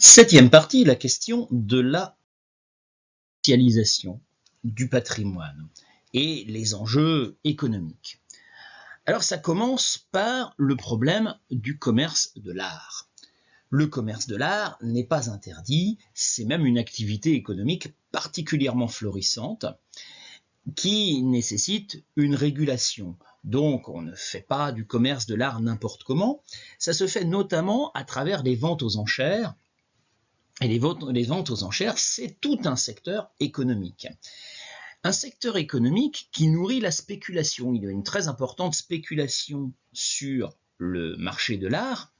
Septième partie, la question de la socialisation du patrimoine et les enjeux économiques. Alors ça commence par le problème du commerce de l'art. Le commerce de l'art n'est pas interdit, c'est même une activité économique particulièrement florissante qui nécessite une régulation. Donc on ne fait pas du commerce de l'art n'importe comment, ça se fait notamment à travers les ventes aux enchères. Et les ventes aux enchères, c'est tout un secteur économique. Un secteur économique qui nourrit la spéculation. Il y a une très importante spéculation sur le marché de l'art.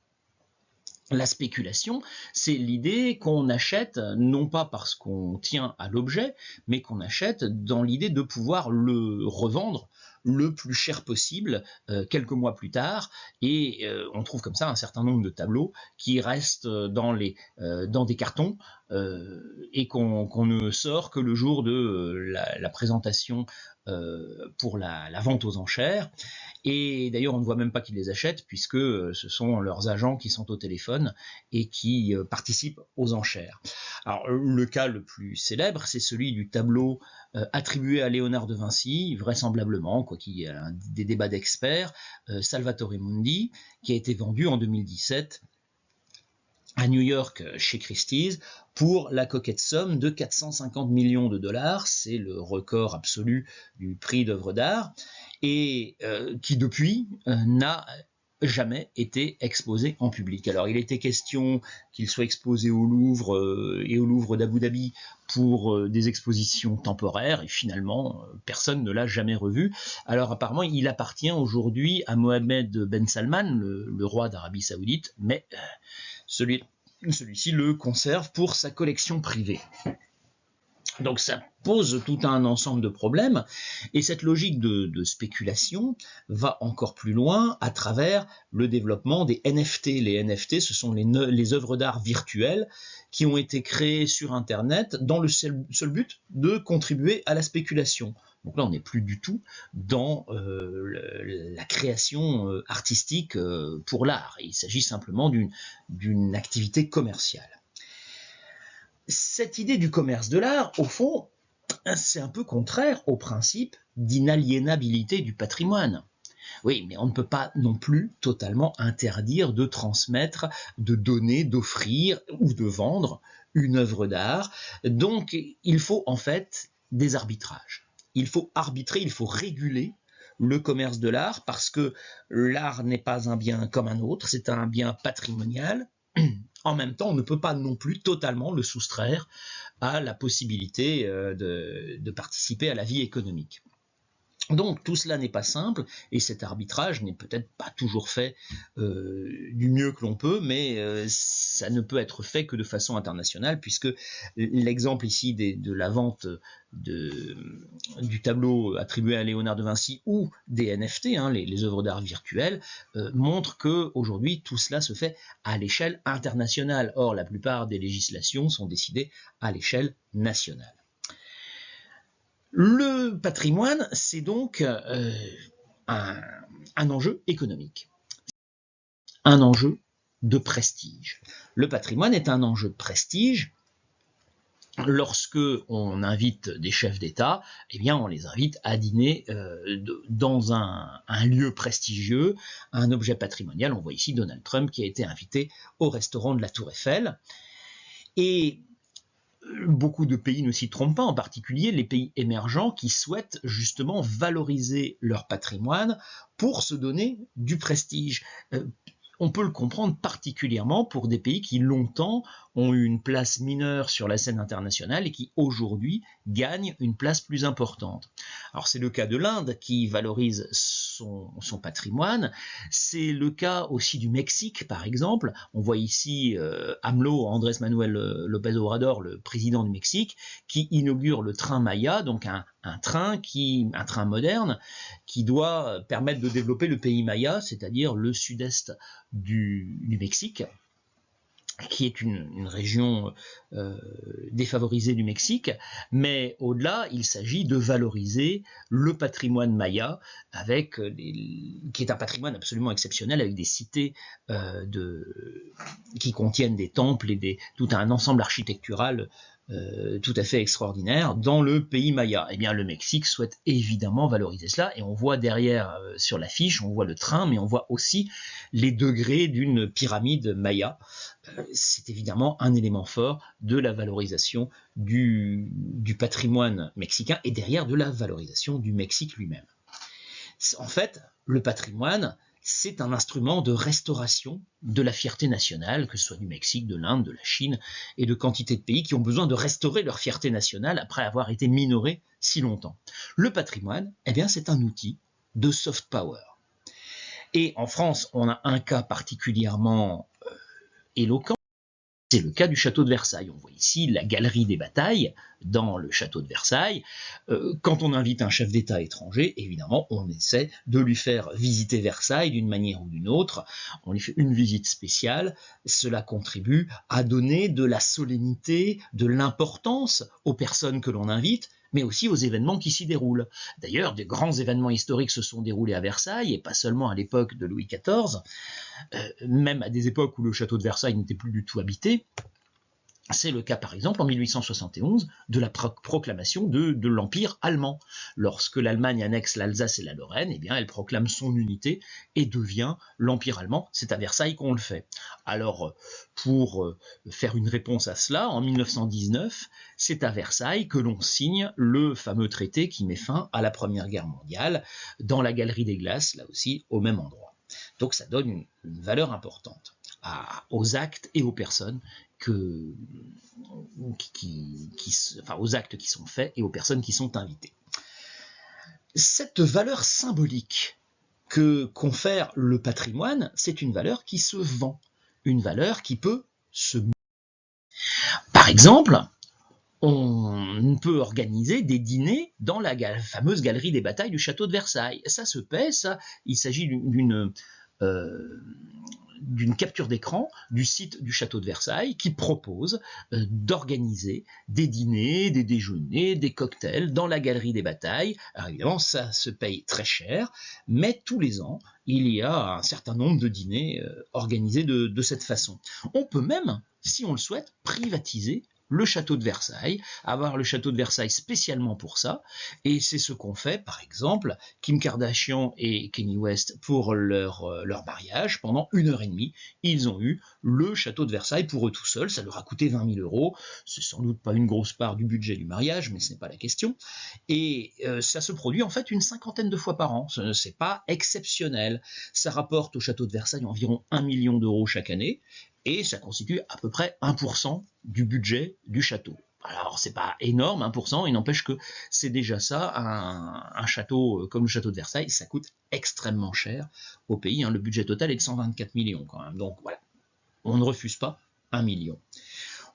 La spéculation, c'est l'idée qu'on achète non pas parce qu'on tient à l'objet, mais qu'on achète dans l'idée de pouvoir le revendre le plus cher possible quelques mois plus tard, et on trouve comme ça un certain nombre de tableaux qui restent dans des cartons et qu'on ne sort que le jour de la présentation pour la vente aux enchères. Et d'ailleurs, on ne voit même pas qu'ils les achètent, puisque ce sont leurs agents qui sont au téléphone et qui participent aux enchères. Alors, le cas le plus célèbre, c'est celui du tableau attribué à Léonard de Vinci, vraisemblablement, quoi qu'il y ait des débats d'experts, Salvatore Mundi, qui a été vendu en 2017 à New York chez Christie's pour la coquette somme de 450 millions de dollars. C'est le record absolu du prix d'œuvre d'art, et qui depuis n'a jamais été exposé en public. Alors il était question qu'il soit exposé au Louvre et au Louvre d'Abu Dhabi pour des expositions temporaires, et finalement personne ne l'a jamais revu. Alors apparemment il appartient aujourd'hui à Mohammed Ben Salman, le roi d'Arabie Saoudite, mais celui-ci le conserve pour sa collection privée. Donc ça pose tout un ensemble de problèmes, et cette logique de spéculation va encore plus loin à travers le développement des NFT. Les NFT, ce sont les œuvres d'art virtuelles qui ont été créées sur Internet dans le seul but de contribuer à la spéculation. Donc là, on n'est plus du tout dans la création artistique pour l'art. Il s'agit simplement d'une activité commerciale. Cette idée du commerce de l'art, au fond, c'est un peu contraire au principe d'inaliénabilité du patrimoine. Oui, mais on ne peut pas non plus totalement interdire de transmettre, de donner, d'offrir ou de vendre une œuvre d'art. Donc, il faut en fait des arbitrages. Il faut arbitrer, il faut réguler le commerce de l'art, parce que l'art n'est pas un bien comme un autre, c'est un bien patrimonial. En même temps, on ne peut pas non plus totalement le soustraire à la possibilité de participer à la vie économique. Donc tout cela n'est pas simple, et cet arbitrage n'est peut-être pas toujours fait du mieux que l'on peut, mais ça ne peut être fait que de façon internationale, puisque l'exemple ici de la vente du tableau attribué à Léonard de Vinci ou des NFT, les œuvres d'art virtuelles, montre qu'aujourd'hui tout cela se fait à l'échelle internationale. Or la plupart des législations sont décidées à l'échelle nationale. Le patrimoine, c'est donc un enjeu économique, un enjeu de prestige. Le patrimoine est un enjeu de prestige. Lorsque on invite des chefs d'État, eh bien on les invite à dîner dans un lieu prestigieux, un objet patrimonial. On voit ici Donald Trump qui a été invité au restaurant de la Tour Eiffel. Et beaucoup de pays ne s'y trompent pas, en particulier les pays émergents qui souhaitent justement valoriser leur patrimoine pour se donner du prestige. On peut le comprendre particulièrement pour des pays qui longtemps ont eu une place mineure sur la scène internationale et qui aujourd'hui gagnent une place plus importante. Alors c'est le cas de l'Inde qui valorise son patrimoine, c'est le cas aussi du Mexique par exemple. On voit ici AMLO, Andrés Manuel López Obrador, le président du Mexique, qui inaugure le train Maya, donc un train moderne qui doit permettre de développer le pays maya, c'est-à-dire le sud-est du Mexique. qui est une région défavorisée du Mexique, mais au-delà, il s'agit de valoriser le patrimoine maya, qui est un patrimoine absolument exceptionnel, avec des cités qui contiennent des temples et tout un ensemble architectural tout à fait extraordinaire dans le pays maya. Eh bien, le Mexique souhaite évidemment valoriser cela, et on voit derrière sur l'affiche, on voit le train, mais on voit aussi les degrés d'une pyramide maya. C'est évidemment un élément fort de la valorisation du patrimoine mexicain, et derrière de la valorisation du Mexique lui-même. En fait, le patrimoine, c'est un instrument de restauration de la fierté nationale, que ce soit du Mexique, de l'Inde, de la Chine et de quantité de pays qui ont besoin de restaurer leur fierté nationale après avoir été minorés si longtemps. Le patrimoine, eh bien, c'est un outil de soft power. Et en France, on a un cas particulièrement éloquent. C'est le cas du château de Versailles. On voit ici la galerie des batailles dans le château de Versailles. Quand on invite un chef d'État étranger, évidemment, on essaie de lui faire visiter Versailles d'une manière ou d'une autre. On lui fait une visite spéciale. Cela contribue à donner de la solennité, de l'importance aux personnes que l'on invite, mais aussi aux événements qui s'y déroulent. D'ailleurs, des grands événements historiques se sont déroulés à Versailles, et pas seulement à l'époque de Louis XIV, même à des époques où le château de Versailles n'était plus du tout habité. C'est le cas, par exemple, en 1871, de la proclamation de l'Empire allemand. Lorsque l'Allemagne annexe l'Alsace et la Lorraine, eh bien, elle proclame son unité et devient l'Empire allemand. C'est à Versailles qu'on le fait. Alors, pour faire une réponse à cela, en 1919, c'est à Versailles que l'on signe le fameux traité qui met fin à la Première Guerre mondiale, dans la Galerie des Glaces, là aussi, au même endroit. Donc ça donne une valeur importante aux actes et aux personnes aux actes qui sont faits et aux personnes qui sont invitées. Cette valeur symbolique que confère le patrimoine, c'est une valeur qui se vend, une valeur qui peut se... Par exemple, on peut organiser des dîners dans la fameuse galerie des batailles du château de Versailles. Ça se paie, il s'agit d'une capture d'écran du site du château de Versailles qui propose d'organiser des dîners, des déjeuners, des cocktails dans la galerie des batailles. Alors évidemment, ça se paye très cher, mais tous les ans, il y a un certain nombre de dîners organisés de cette façon. On peut même, si on le souhaite, privatiser le château de Versailles, avoir le château de Versailles spécialement pour ça, et c'est ce qu'ont fait, par exemple, Kim Kardashian et Kanye West pour leur mariage. Pendant 1h30, ils ont eu le château de Versailles pour eux tout seuls. Ça leur a coûté 20 000 €. C'est sans doute pas une grosse part du budget du mariage, mais ce n'est pas la question. Et ça se produit en fait une 50aine de fois par an. C'est pas exceptionnel. Ça rapporte au château de Versailles environ 1 million € chaque année, et ça constitue à peu près 1% du budget du château. Alors, c'est pas énorme, 1%, il n'empêche que c'est déjà ça. Un château comme le château de Versailles, ça coûte extrêmement cher au pays. Le budget total est de 124 millions quand même. Donc voilà, on ne refuse pas 1 million.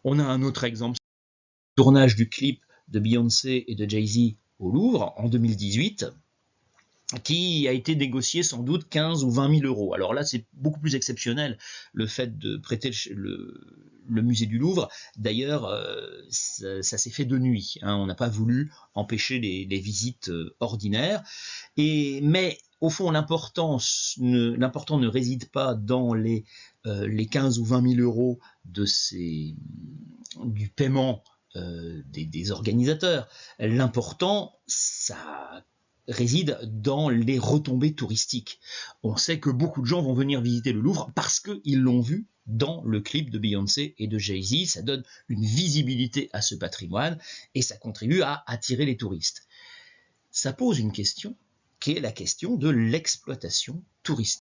On a un autre exemple, le tournage du clip de Beyoncé et de Jay-Z au Louvre en 2018. Qui a été négocié sans doute 15 ou 20 000 €. Alors là, c'est beaucoup plus exceptionnel, le fait de prêter le musée du Louvre. D'ailleurs, ça s'est fait de nuit. On n'a pas voulu empêcher les visites ordinaires. Mais au fond, l'important ne réside pas dans les 15 ou 20 000 € du paiement des organisateurs. L'important, ça réside dans les retombées touristiques. On sait que beaucoup de gens vont venir visiter le Louvre parce qu'ils l'ont vu dans le clip de Beyoncé et de Jay-Z. Ça donne une visibilité à ce patrimoine et ça contribue à attirer les touristes. Ça pose une question qui est la question de l'exploitation touristique.